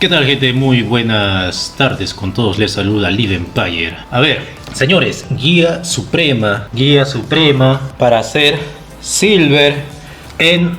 ¿Qué tal, gente? Muy buenas tardes con todos, les saluda Live Empire. A ver, señores, guía suprema para hacer Silver en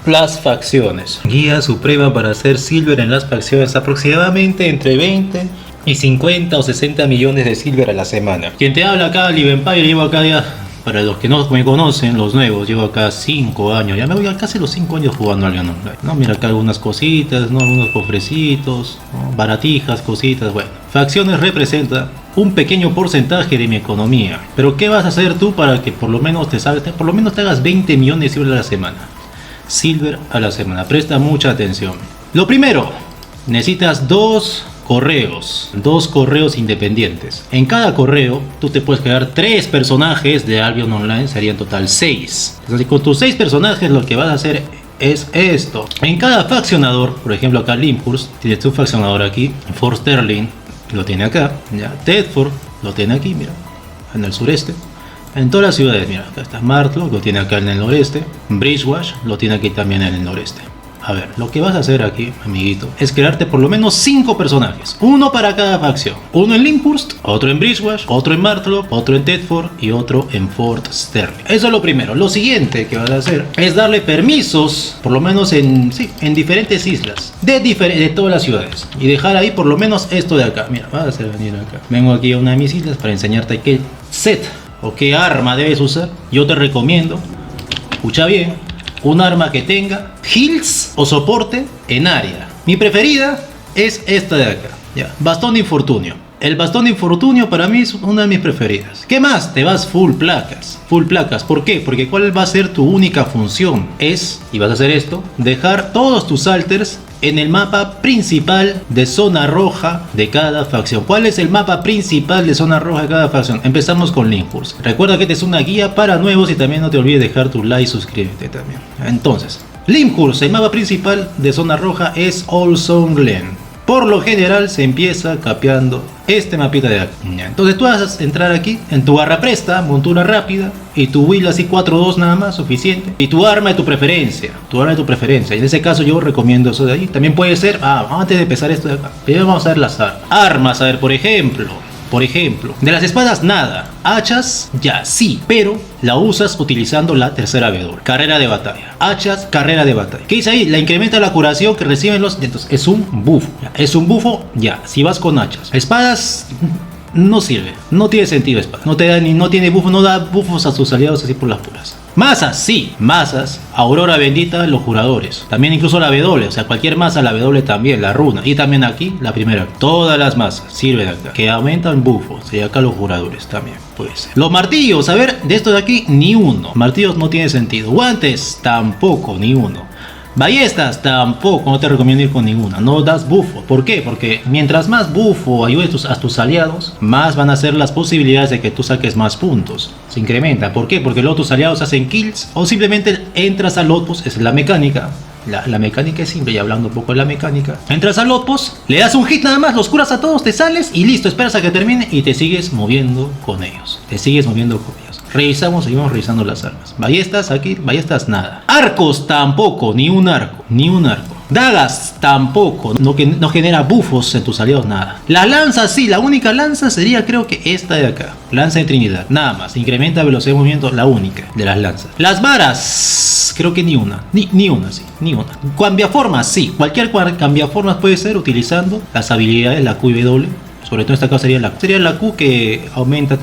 las facciones. Guía suprema para hacer Silver en las facciones, aproximadamente entre 20 y 50 o 60 millones de Silver a la semana. Quien te habla acá, Live Empire, llevo acá ya, para los que no me conocen, los nuevos, llevo acá 5 años, ya me voy a casi los 5 años jugando al Online, ¿no? Mira acá algunas cositas, ¿no? Algunos cofrecitos, ¿no? Baratijas, cositas, bueno. Facciones representa un pequeño porcentaje de mi economía. Pero ¿qué vas a hacer tú para que por lo menos te hagas 20 millones de Silver a la semana? Silver a la semana, presta mucha atención. Lo primero, necesitas dos correos independientes. En cada correo tú te puedes crear 3 personajes de Albion Online, serían en total 6. Entonces con tus 6 personajes lo que vas a hacer es esto. En cada faccionador, por ejemplo acá Limhurst tiene tu faccionador aquí, Fort Sterling lo tiene acá, ya. Thetford lo tiene aquí, mira, en el sureste. En todas las ciudades, mira, acá está Martlock, lo tiene acá en el noreste. Bridgewash lo tiene aquí también en el noreste. A ver, lo que vas a hacer aquí, amiguito, es crearte por lo menos 5 personajes. Uno para cada facción. Uno en Limhurst, otro en Bridgewash, otro en Martlock, otro en Thetford y otro en Fort Sterling. Eso es lo primero. Lo siguiente que vas a hacer es darle permisos, por lo menos en diferentes islas, de todas las ciudades. Y dejar ahí por lo menos esto de acá. Mira, vas a hacer venir acá. Vengo aquí a una de mis islas para enseñarte qué set o qué arma debes usar. Yo te recomiendo, escucha bien, un arma que tenga heals o soporte en área. Mi preferida es esta de acá, ya. Bastón de infortunio. El bastón de infortunio para mí es una de mis preferidas. ¿Qué más? Te vas full placas. Full placas. ¿Por qué? Porque ¿cuál va a ser tu única función? Y vas a hacer esto, dejar todos tus alters en el mapa principal de zona roja de cada facción. ¿Cuál es el mapa principal de zona roja de cada facción? Empezamos con Limhurst. Recuerda que esta es una guía para nuevos y también no te olvides dejar tu like y suscríbete también. Entonces, Limhurst, el mapa principal de zona roja es Old Stone Glen. Por lo general se empieza capeando este mapita de aquí. Entonces tú vas a entrar aquí en tu barra presta, montura rápida, y tu build así 4-2 nada más, suficiente. Y tu arma de tu preferencia, Y en ese caso yo recomiendo eso de ahí. También puede ser, antes de empezar esto de acá, primero vamos a ver las armas. Armas, a ver, por ejemplo, de las espadas nada, hachas ya sí, pero la usas utilizando la tercera W, carrera de batalla. Hachas, carrera de batalla. ¿Qué dice ahí? La incrementa la curación que reciben los... Entonces es un buffo, ya, si vas con hachas. Espadas no sirve, no tiene sentido espada. No da buffos a sus aliados así por las puras. Masas, sí, masas, Aurora Bendita, los juradores. También incluso la W, o sea, cualquier masa, la W también, la runa. Y también aquí, la primera. Todas las masas sirven acá, que aumentan buffos. Y acá los juradores también, puede ser. Los martillos, a ver, de estos de aquí, ni uno. Martillos no tiene sentido. Guantes, tampoco, ni uno. Ballestas tampoco, no te recomiendo ir con ninguna, no das bufo. ¿Por qué? Porque mientras más bufo ayudes a tus aliados, más van a ser las posibilidades de que tú saques más puntos. Se incrementa. ¿Por qué? Porque luego tus aliados hacen kills o simplemente entras al outpost, es la mecánica. La mecánica es simple, y hablando un poco de la mecánica. Entras al outpost, le das un hit nada más, los curas a todos, te sales y listo, esperas a que termine y te sigues moviendo con ellos. Seguimos revisando las armas. Ballestas aquí, ballestas nada. Arcos tampoco, ni un arco. Dagas tampoco, no genera buffos en tus aliados, nada. Las lanzas sí, la única lanza sería creo que esta de acá. Lanza de Trinidad, nada más. Incrementa velocidad de movimiento, la única de las lanzas. Las varas, creo que ni una. Ni una. Cambiaformas, sí. Cualquier cambiaformas puede ser utilizando las habilidades, la Q y W. Sobre todo en esta caso sería la Q que te aumenta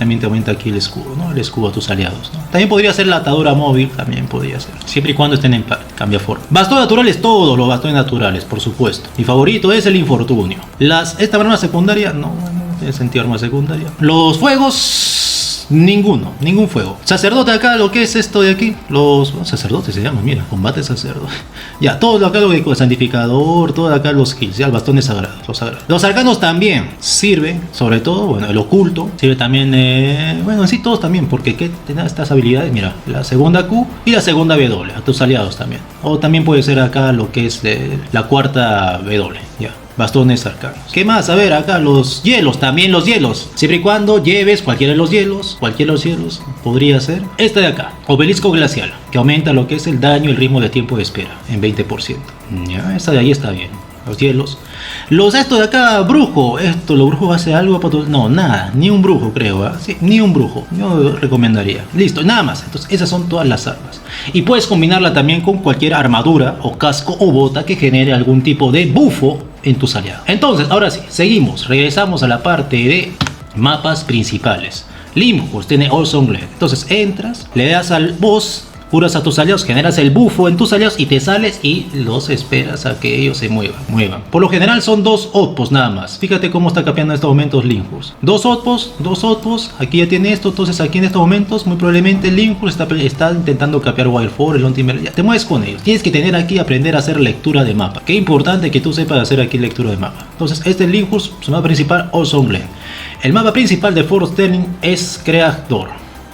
aquí el escudo, ¿no? El escudo a tus aliados, ¿no? También podría ser la atadura móvil, también podría ser. Siempre y cuando estén en par, cambia forma. Bastones naturales, todos los bastones naturales, por supuesto. Mi favorito es el infortunio. Esta arma secundaria, no tiene sentido arma secundaria. Los fuegos, ningún fuego. Sacerdote acá, lo que es esto de aquí, los sacerdotes se llaman, mira, combate sacerdote. Ya, todo acá lo que con santificador, todo acá los kills, ya, el bastón es sagrado, los sagrados. Los arcanos también sirven, sobre todo, bueno, el oculto, sirve también, bueno, en sí todos también, porque que tienen estas habilidades, mira, la segunda Q y la segunda W, a tus aliados también. O también puede ser acá lo que es la cuarta W, ya. Bastones arcanos. ¿Qué más? A ver, acá los hielos, también los hielos. Siempre y cuando lleves cualquiera de los hielos, podría ser esta de acá, obelisco glacial, que aumenta lo que es el daño y el ritmo de tiempo de espera en 20%. Ya, esta de ahí está bien. los hielos. Esto de acá, brujo, los brujos hace algo para no, nada, ni un brujo creo, ¿eh? Sí, ni un brujo, yo recomendaría. Listo, nada más. Entonces esas son todas las armas. Y puedes combinarla también con cualquier armadura o casco o bota que genere algún tipo de bufo en tus aliados. Entonces, ahora sí, seguimos, regresamos a la parte de mapas principales. Limhurst tiene Awesome Glare. Entonces entras, le das al boss, curas a tus aliados, generas el bufo en tus aliados y te sales y los esperas a que ellos se muevan. Por lo general son 2 outposts nada más. Fíjate cómo está capeando en estos momentos Limhurst. 2 outposts, aquí ya tiene esto. Entonces aquí en estos momentos muy probablemente Limhurst está intentando capear Wildfire, el Ultimate. Ya te mueves con ellos. Tienes que tener aquí aprender a hacer lectura de mapa. Qué importante que tú sepas hacer aquí lectura de mapa. Entonces este Limhurst, su mapa principal, Awesome Glare. El mapa principal de Fort Sterling es Creator.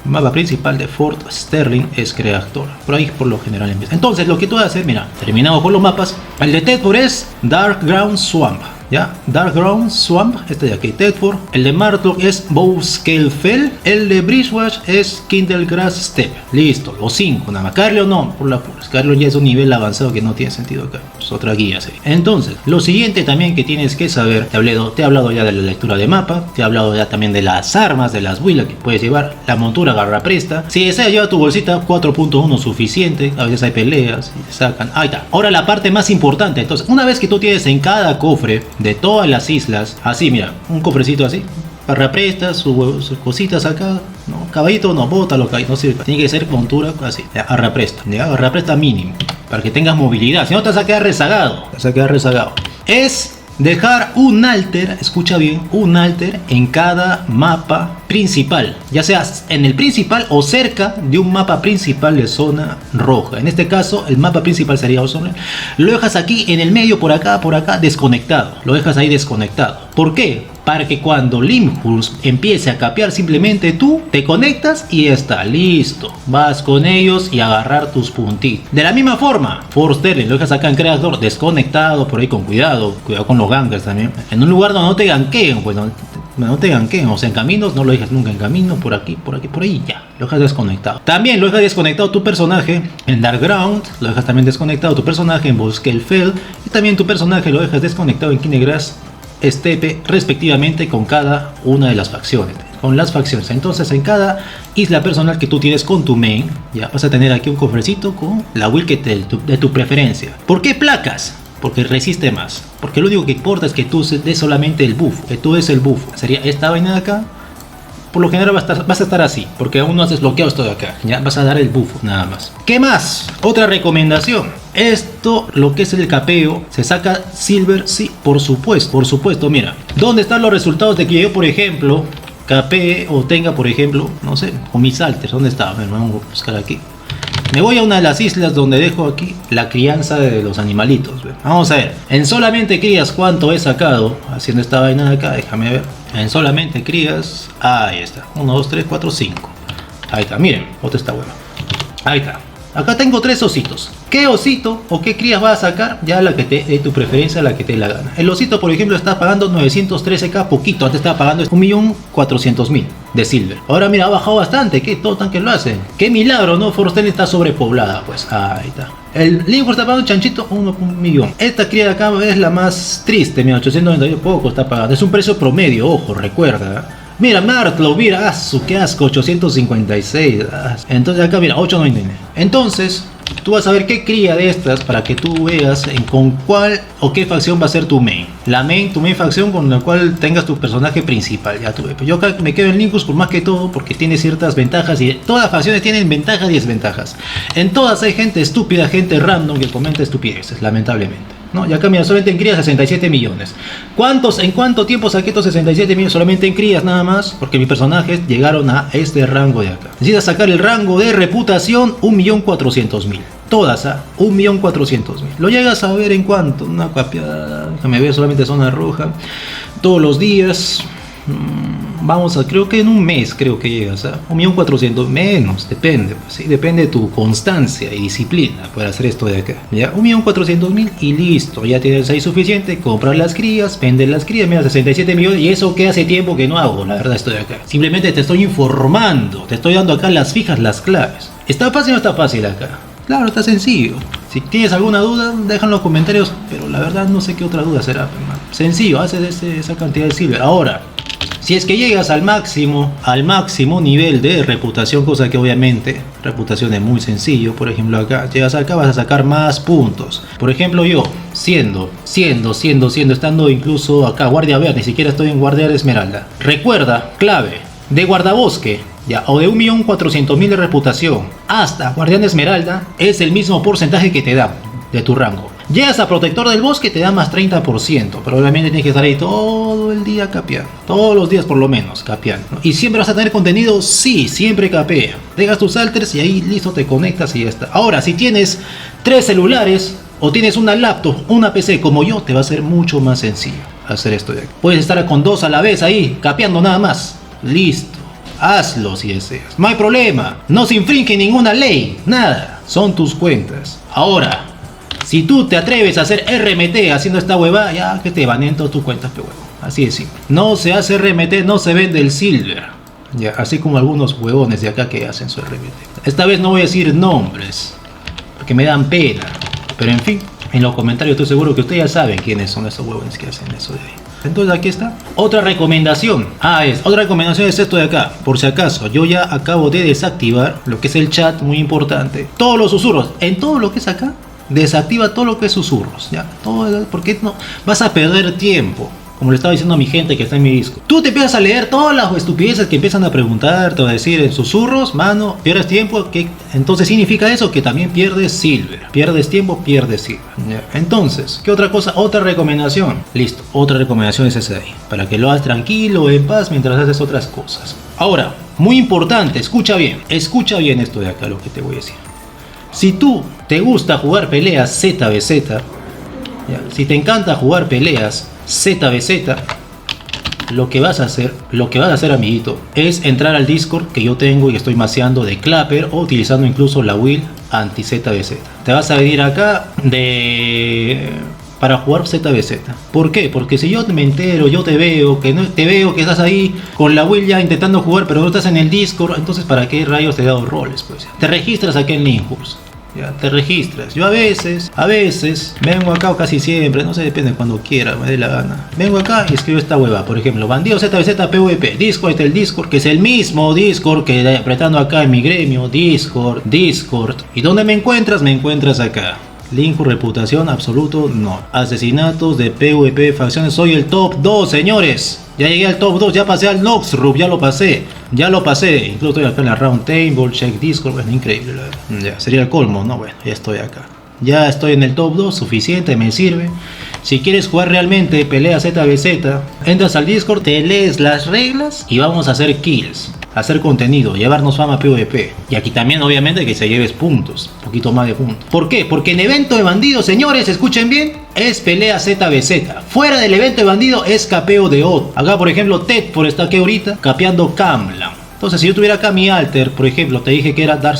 El mapa principal de Fort Sterling es Creator. Por ahí por lo general empieza. Entonces lo que tú vas a hacer, mira, terminado con los mapas. El de Thetford es Darkground Swamp. ¿Ya? Darkground Swamp, este de aquí, Thetford. El de Martlock es Bowscale Fell. El de Bridgewater es Kindlegrass Steppe. Listo, los 5 nada más. Carleon no, por la puras. Carleon ya es un nivel avanzado que no tiene sentido acá. Es otra guía, sí. Entonces, lo siguiente también que tienes que saber, te he hablado ya de la lectura de mapa, te he hablado ya también de las armas, de las builds que puedes llevar, la montura garra presta. Si deseas llevar tu bolsita 4.1 suficiente, a veces hay peleas y te sacan. Ahí está. Ahora la parte más importante. Entonces, una vez que tú tienes en cada cofre de todas las islas, así mira, un cofrecito así, barra presta, sus cositas acá, no, caballito no, bótalo, no sirve, tiene que ser montura así, barra presta mínimo, para que tengas movilidad, si no te vas a quedar rezagado, es dejar un alter, escucha bien, un alter en cada mapa principal, ya sea en el principal o cerca de un mapa principal de zona roja. En este caso el mapa principal sería zona. Lo dejas aquí en el medio, por acá, desconectado. Lo dejas ahí desconectado. ¿Por qué? Para que cuando Limhurst empiece a capear, simplemente tú te conectas y está listo. Vas con ellos y agarrar tus puntitos. De la misma forma, Fort Sterling lo dejas acá en Creator desconectado, por ahí con cuidado con los gankers también. En un lugar donde no te ganqueen, pues no te ganqueen, o sea, en caminos no lo dejes nunca en camino, por aquí, por ahí, ya, lo dejas desconectado. También lo dejas desconectado tu personaje en Darkground, lo dejas también desconectado tu personaje en Bowscale Fell, y también tu personaje lo dejas desconectado en Kindlegrass Steppe, respectivamente, con cada una de las facciones. Entonces en cada isla personal que tú tienes con tu main, ya vas a tener aquí un cofrecito con la build de tu preferencia. ¿Por qué placas? Porque resiste más. Porque lo único que importa es que tú des solamente el buff. Que tú des el buff. Sería esta vaina de acá. Por lo general vas a estar así. Porque aún no has desbloqueado esto de acá. Ya vas a dar el buff nada más. ¿Qué más? Otra recomendación. Esto, lo que es el capeo, se saca silver. Sí, por supuesto. Mira. ¿Dónde están los resultados de que yo, por ejemplo, capee o tenga, por ejemplo, no sé, con mis alters? ¿Dónde está? Vamos a buscar aquí. Me voy a una de las islas donde dejo aquí la crianza de los animalitos. Vamos a ver. En solamente crías, ¿cuánto he sacado? Haciendo esta vaina de acá, déjame ver. En solamente crías, ahí está. 1, 2, 3, 4, 5. Ahí está, miren, otro está bueno. Ahí está. Acá tengo 3 ositos. ¿Qué osito o qué crías vas a sacar? Ya la que te dé tu preferencia, la que te dé la gana. El osito, por ejemplo, está pagando 913k, poquito. Antes estaba pagando 1.400.000 de silver. Ahora mira, ha bajado bastante. ¿Qué? Todo tan que lo hacen. Qué milagro, ¿no? Fort Sterling está sobrepoblada, pues. Ahí está. El Limhurst está pagando chanchito 1 millón. Esta cría de acá es la más triste. Mira, 898 poco está pagando. Es un precio promedio, ojo, recuerda. Mira, Martlow, mira, qué asco, 856. Entonces acá, mira, 899. Entonces, tú vas a ver qué cría de estas para que tú veas con cuál o qué facción va a ser tu main. Tu main facción con la cual tengas tu personaje principal. Ya tuve. Yo acá me quedo en Limhurst por más que todo porque tiene ciertas ventajas y todas las facciones tienen ventajas y desventajas. En todas hay gente estúpida, gente random que comenta estupideces, lamentablemente. ¿No? Y acá mira, solamente en crías 67 millones. ¿En cuánto tiempo saqué estos 67 millones? Solamente en crías nada más, porque mis personajes llegaron a este rango de acá. Necesitas sacar el rango de reputación 1.400.000. Todas, 1.400.000. Lo llegas a ver en cuánto, una capiada, déjame ver, solamente zona roja. Todos los días. Vamos a, creo que en un mes creo que llegas a 1.400.000 menos, depende, pues, ¿sí? Depende de tu constancia y disciplina para hacer esto de acá, ya 1.400.000 y listo, ya tienes ahí suficiente, comprar las crías, vender las crías, mira 67 millones y eso que hace tiempo que no hago, la verdad estoy acá, simplemente te estoy informando, te estoy dando acá las fijas, las claves. ¿Está fácil o no está fácil acá? Claro, está sencillo. Si tienes alguna duda, deja en los comentarios, pero la verdad no sé qué otra duda será, hermano. Sencillo, haces esa cantidad de silver. Ahora, si es que llegas al máximo nivel de reputación, cosa que obviamente reputación es muy sencillo, por ejemplo acá, llegas acá vas a sacar más puntos. Por ejemplo yo, siendo, estando incluso acá, guardia verde, ni siquiera estoy en guardia de esmeralda. Recuerda, clave, de guardabosque, ya, o de 1.400.000 de reputación hasta guardián esmeralda, es el mismo porcentaje que te da de tu rango. Llegas a protector del bosque, te da más 30%, pero obviamente tienes que estar ahí todo el día capeando, todos los días por lo menos capeando, ¿no? ¿Y siempre vas a tener contenido? Sí, siempre capea. Dejas tus alters y ahí listo, te conectas y ya está. Ahora, si tienes 3 celulares o tienes una laptop, una PC como yo, te va a ser mucho más sencillo hacer esto de aquí. Puedes estar con 2 a la vez ahí, capeando nada más. Listo, hazlo si deseas, no hay problema, no se infringe ninguna ley, nada, son tus cuentas. Ahora, si tú te atreves a hacer RMT haciendo esta hueva, ya que te baneen todas tus cuentas, pero huevo. Así de simple. No se hace RMT, no se vende el silver. Ya, así como algunos huevones de acá que hacen su RMT. Esta vez no voy a decir nombres, porque me dan pena. Pero en fin, en los comentarios estoy seguro que ustedes ya saben quiénes son esos huevones que hacen eso de ahí. Entonces aquí está. Otra recomendación. Otra recomendación es esto de acá. Por si acaso, yo ya acabo de desactivar lo que es el chat, muy importante. Todos los susurros, en todo lo que es acá. Desactiva todo lo que es susurros, ya, todo, porque no vas a perder tiempo, como le estaba diciendo a mi gente que está en mi disco. Tú te empiezas a leer todas las estupideces que empiezan a preguntarte o a decir en susurros, mano, pierdes tiempo, que entonces significa eso que también pierdes silver, pierdes tiempo, pierdes silver, ya. Entonces, ¿qué otra cosa? Otra recomendación, listo, otra recomendación es esa de ahí, para que lo hagas tranquilo, en paz, mientras haces otras cosas. Ahora, muy importante, escucha bien esto de acá, lo que te voy a decir. Si tú te gusta jugar peleas ZVZ, ya, si te encanta jugar peleas ZVZ, lo que vas a hacer, amiguito, es entrar al Discord que yo tengo y estoy maceando de Clapper o utilizando incluso la Will anti ZVZ. Te vas a venir acá para jugar ZVZ. ¿Por qué? Porque si yo me entero, yo te veo que estás ahí con la Will ya intentando jugar, pero no estás en el Discord, entonces ¿para qué rayos te he dado roles? Pues te registras aquí en Linkhurst. Ya, te registras. Yo a veces vengo acá, o casi siempre, no sé, depende cuando quiera, me dé la gana. Vengo acá y escribo esta hueva, por ejemplo, bandido ZVZ PvP, Discord, este es el Discord, que es el mismo Discord que apretando acá en mi gremio, Discord. ¿Y dónde me encuentras? Me encuentras acá. Link, reputación, absoluto, no. Asesinatos de PvP, facciones, soy el top 2, señores. Ya llegué al top 2, ya pasé al Noxrup, ya lo pasé. Incluso estoy acá en la Round Table, check Discord, bueno, increíble. Ya, sería el colmo, ¿no? Bueno, ya estoy acá. Ya estoy en el top 2, suficiente, me sirve. Si quieres jugar realmente pelea ZVZ, entras al Discord, te lees las reglas y vamos a hacer kills, hacer contenido, llevarnos fama PvP. Y aquí también obviamente que se lleves puntos, un poquito más de puntos. ¿Por qué? Porque en evento de bandido, señores, escuchen bien, es pelea ZVZ. Fuera del evento de bandido es capeo de Odd. Acá por ejemplo Ted por estar aquí ahorita capeando Camlan. Entonces si yo tuviera acá mi alter, por ejemplo, te dije que era Dark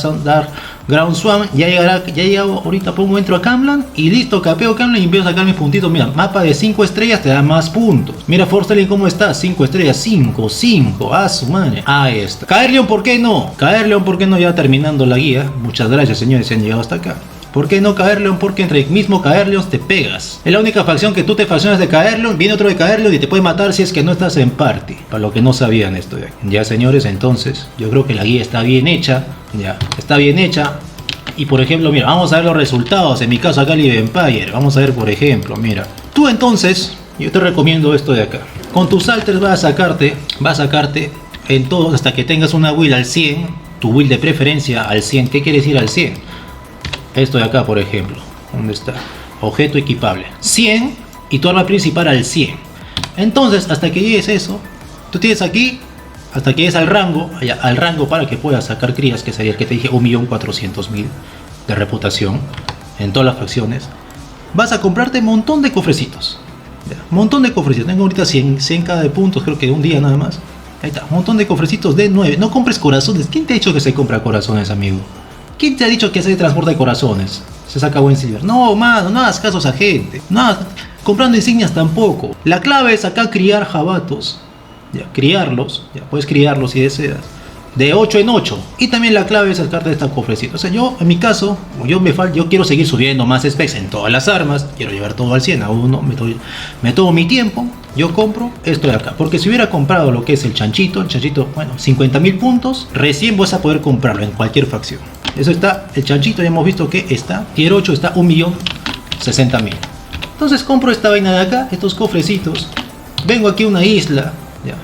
Ground Swan, ya llega ahorita, pongo, entro a Camlan y listo, capeo Camlan y empiezo a sacar mis puntitos. Mira, mapa de 5 estrellas te da más puntos. Mira Forstelling cómo está, 5 estrellas, 5, a su madre. Ahí está. Caerleon, ¿por qué no? Ya terminando la guía. Muchas gracias, señores, si han llegado hasta acá. ¿Por qué no Caerleon? Porque entre el mismo Caerleon te pegas. Es la única facción que tú te faccionas de Caerleon, viene otro de Caerleon y te puede matar si es que no estás en party. Para los que no sabían esto de aquí. Ya, señores, entonces yo creo que la guía está bien hecha. Ya, está bien hecha. Y por ejemplo, mira, vamos a ver los resultados. En mi caso acá Live Empire. Vamos a ver, por ejemplo, mira. Tú entonces, yo te recomiendo esto de acá. Con tus alters vas a sacarte en todos hasta que tengas una build al 100. Tu build de preferencia al 100. ¿Qué quiere decir al 100? Esto de acá, por ejemplo, ¿dónde está? Objeto equipable 100 y tu arma principal al 100. Entonces, hasta que llegues eso, tú tienes aquí, hasta que llegues al rango para que puedas sacar crías, que sería el que te dije, 1.400.000 de reputación en todas las facciones. Vas a comprarte un montón de cofrecitos. Un montón de cofrecitos. Tengo ahorita 100k de puntos, creo que de un día nada más. Ahí está, un montón de cofrecitos de 9. No compres corazones. ¿Quién te ha dicho que se compra corazones, amigo? ¿Quién te ha dicho que se transporta de corazones? Se saca buen silver. No, mano, no hagas caso a esa gente. No, comprando insignias tampoco. La clave es acá criar jabatos. Ya, criarlos. Ya, puedes criarlos si deseas. de 8 en 8. Y también la clave es sacarte esta cofrecita. O sea, yo en mi caso, yo quiero seguir subiendo más specs en todas las armas. Quiero llevar todo al 100 a uno. Me tomo mi tiempo. Yo compro esto de acá. Porque si hubiera comprado lo que es el chanchito, bueno, 50.000 puntos, recién vas a poder comprarlo en cualquier facción. Eso está, el chanchito ya hemos visto que está, tier 8 está 1.060.000. Entonces compro esta vaina de acá, estos cofrecitos. Vengo aquí a una isla, ya.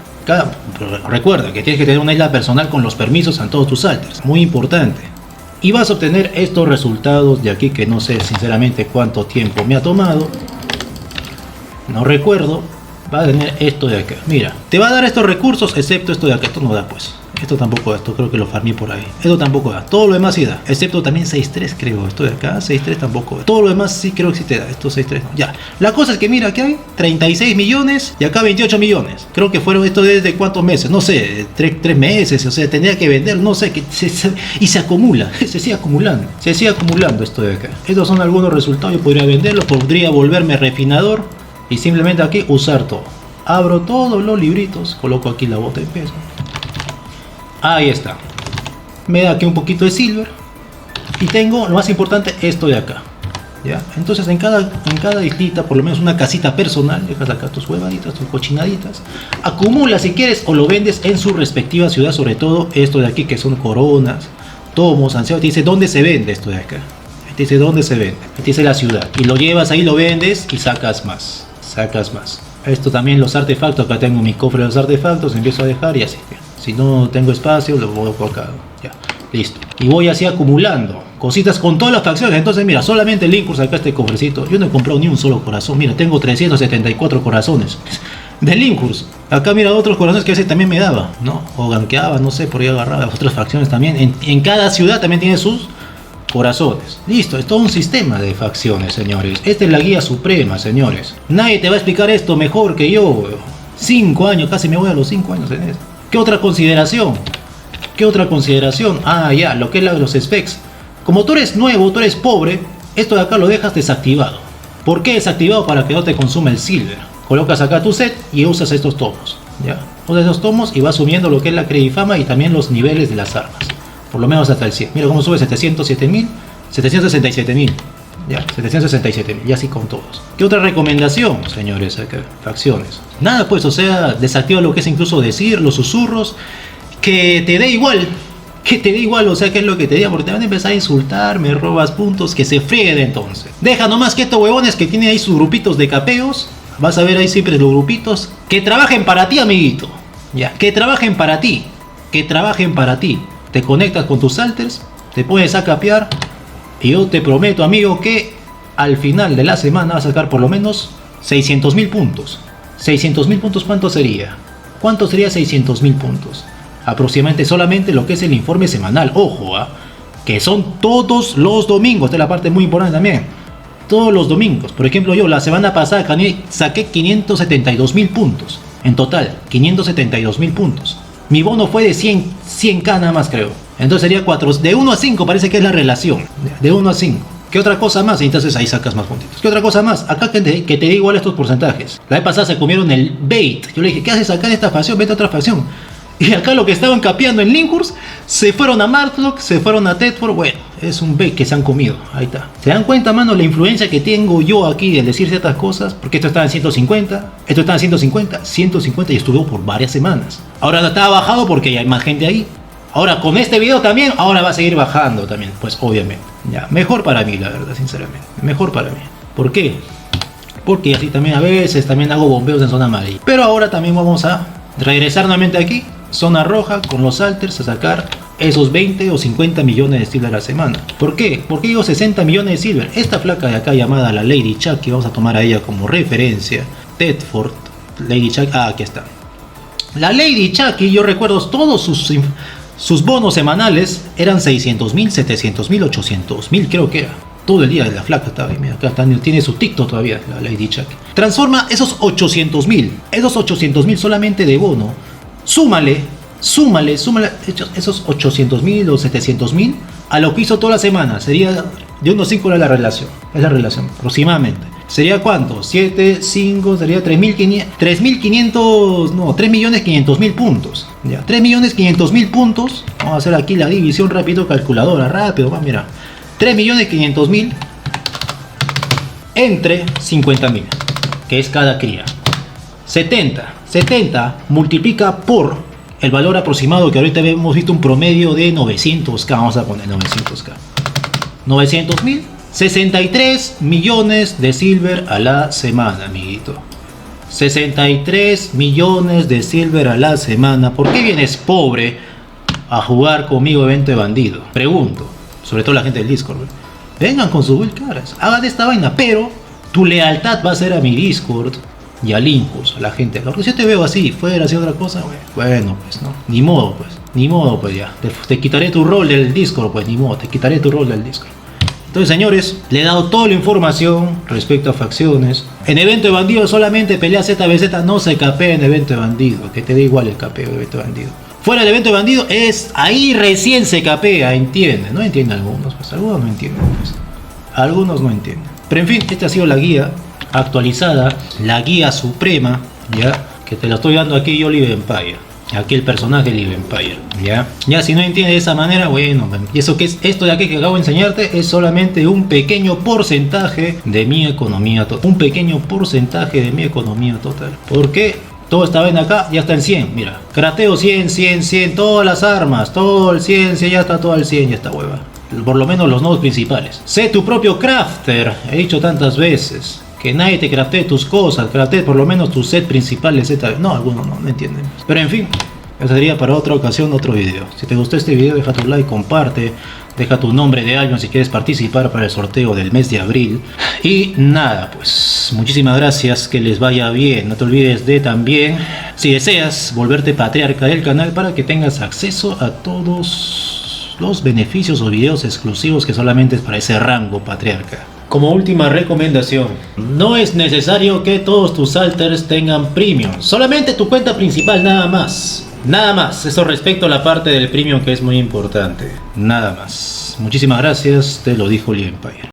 Recuerda que tienes que tener una isla personal con los permisos en todos tus alters, muy importante. Y vas a obtener estos resultados de aquí que no sé sinceramente cuánto tiempo me ha tomado. No recuerdo. Va a tener esto de acá. Mira, te va a dar estos recursos excepto esto de acá. Esto no da pues. Esto tampoco da. Esto creo que lo farmé por ahí. Esto tampoco da. Todo lo demás sí da. Excepto también 6.3 creo. Esto de acá 6.3 tampoco da. Todo lo demás sí creo que sí te da. Esto 6.3 no. Ya. La cosa es que mira aquí hay 36 millones y acá 28 millones. Creo que fueron esto desde cuántos meses. No sé. 3 meses. O sea, tendría que vender. No sé. Y se acumula. Se sigue acumulando. Se sigue acumulando esto de acá. Estos son algunos resultados. Yo podría venderlo. Podría volverme refinador. Y simplemente aquí usar todo. Abro todos los libritos. Coloco aquí la bota de peso. Ahí está. Me da aquí un poquito de silver. Y tengo lo más importante, esto de acá. ¿Ya? Entonces en cada islita, por lo menos una casita personal. Dejas acá tus huevaditas, tus cochinaditas. Acumula si quieres o lo vendes en su respectiva ciudad. Sobre todo esto de aquí que son coronas, tomos, ansiados. Te dice dónde se vende esto de acá. Te dice dónde se vende. Te dice la ciudad. Y lo llevas ahí, lo vendes y sacas más. Esto también los artefactos. Acá tengo mi cofre de los artefactos. Empiezo a dejar y así. Si no tengo espacio, lo coloco acá. Ya, listo. Y voy así acumulando cositas con todas las facciones. Entonces mira, solamente el Linkurs acá este cofrecito. Yo no he comprado ni un solo corazón. Mira, tengo 374 corazones de Linkurs. Acá mira otros corazones que ese también me daba, ¿no? O gankeaba, no sé, por ahí agarraba otras facciones también. En cada ciudad también tiene sus corazones. Listo, es todo un sistema de facciones, señores. Esta es la guía suprema, señores. Nadie te va a explicar esto mejor que yo. 5 años, casi me voy a los 5 años en esto. ¿Qué otra consideración? Ah, ya, lo que es los specs. Como tú eres nuevo, tú eres pobre, esto de acá lo dejas desactivado. ¿Por qué desactivado? Para que no te consuma el silver. Colocas acá tu set y usas estos tomos. Ya, usas estos tomos y vas subiendo lo que es la credifama y también los niveles de las armas. Por lo menos hasta el 100. Mira cómo sube 707.000, 767.000. Ya, 767.000. Y así con todos. ¿Qué otra recomendación, señores? Acá, facciones. Nada pues, o sea, desactiva lo que es incluso decir, los susurros. Que te dé igual. O sea, ¿qué es lo que te diga? Porque te van a empezar a insultar, me robas puntos, que se frieguen entonces. Deja nomás que estos huevones que tienen ahí sus grupitos de capeos. Vas a ver ahí siempre los grupitos. Que trabajen para ti, amiguito. Ya, que trabajen para ti. Te conectas con tus alters, te pones a capear y yo te prometo, amigo, que al final de la semana vas a sacar por lo menos 600.000 puntos. 600.000 puntos, ¿cuánto sería? ¿Cuánto sería 600.000 puntos? Aproximadamente solamente lo que es el informe semanal. Ojo, que son todos los domingos. Esta es la parte muy importante también. Todos los domingos. Por ejemplo, yo la semana pasada saqué 572.000 puntos. En total, 572.000 puntos. Mi bono fue de 100k nada más, creo. Entonces sería 4. De 1 a 5 parece que es la relación. De 1 a 5. ¿Qué otra cosa más? Entonces ahí sacas más puntitos. ¿Qué otra cosa más? Acá que te dé igual estos porcentajes. La vez pasada se comieron el bait. Yo le dije, ¿qué haces acá en esta facción? Vete a otra facción. Y acá lo que estaban capeando en Linkurs, se fueron a Martlock, se fueron a Tedford. Bueno, es un bait que se han comido. Ahí está. ¿Se dan cuenta, mano, la influencia que tengo yo aquí de decir ciertas cosas? Porque esto estaba en 150, esto estaba en 150 y estuvo por varias semanas. Ahora estaba bajado porque ya hay más gente ahí. Ahora con este video también, ahora va a seguir bajando también, pues obviamente. Ya, mejor para mí, la verdad, sinceramente. Mejor para mí. ¿Por qué? Porque así también a veces también hago bombeos en zona amarilla. Pero ahora también vamos a regresar nuevamente aquí, zona roja, con los alters, a sacar esos 20 o 50 millones de silver a la semana. ¿Por qué? ¿Por qué digo 60 millones de silver? Esta flaca de acá llamada la Lady Chucky, vamos a tomar a ella como referencia. Tedford, Lady Chucky, aquí está. La Lady Chucky, yo recuerdo todos sus bonos semanales eran 600.000, 700.000, 800.000, creo que era. Todo el día de la flaca estaba ahí, mira, acá tiene su TikTok todavía, la Lady Chucky. Transforma esos 800.000 solamente de bono. Súmale esos 800.000 o 700.000 a lo que hizo toda la semana. Sería de unos 5 era la relación. Es la relación, aproximadamente. ¿Sería cuánto? 7, 5, sería 3.500, no, 3.500.000 puntos. Ya, 3.500.000 puntos. Vamos a hacer aquí la división rápido, calculadora, rápido, va, mira. 3.500.000 entre 50.000, que es cada cría. 70 multiplica por el valor aproximado que ahorita hemos visto un promedio de 900k. Vamos a poner 900k. 900.000. 63 millones de silver a la semana, amiguito. 63 millones de silver a la semana. ¿Por qué vienes pobre a jugar conmigo evento de bandido? Pregunto. Sobre todo la gente del Discord, ¿ve? Vengan con sus build caras. Hagan esta vaina. Pero tu lealtad va a ser a mi Discord y al Impulse, a la gente. Porque si yo te veo así, fuera así otra cosa, güey. Bueno, pues no. Ni modo, pues. Ni modo, pues ya. Te quitaré tu rol del Discord, pues. Ni modo. Te quitaré tu rol del Discord. Entonces, señores, le he dado toda la información respecto a facciones. En evento de bandido solamente pelea ZBZ, no se capea en evento de bandido. Que te da igual el capeo de evento de bandido. Fuera del evento de bandido, es ahí recién se capea, entiende. No entienden algunos, pues algunos no entienden. Pues. Algunos no entienden. Pero en fin, esta ha sido la guía actualizada, la guía suprema, ya, que te la estoy dando aquí yo, Live Empire. Aquí el personaje Live Empire, ya si no entiendes de esa manera, bueno, y eso que es esto de aquí que acabo de enseñarte es solamente un pequeño porcentaje de mi economía total, un pequeño porcentaje de mi economía total, porque todo esta vaina acá ya está en 100, mira, crateo 100, 100, 100, todas las armas, todo el 100, ya está todo el 100, ya está hueva, por lo menos los nodos principales. Sé tu propio crafter, he dicho tantas veces. Que nadie te craftee tus cosas, craftee por lo menos tu set principal, etc. No, algunos no entienden. Pero en fin, eso sería para otra ocasión, otro video. Si te gustó este video, deja tu like, comparte, deja tu nombre de alguien si quieres participar para el sorteo del mes de abril. Y nada, pues muchísimas gracias, que les vaya bien. No te olvides de también, si deseas, volverte patriarca del canal para que tengas acceso a todos los beneficios o videos exclusivos que solamente es para ese rango patriarca. Como última recomendación, no es necesario que todos tus alters tengan premium, solamente tu cuenta principal, nada más. Nada más, eso respecto a la parte del premium que es muy importante. Nada más. Muchísimas gracias, te lo dijo Live Empire.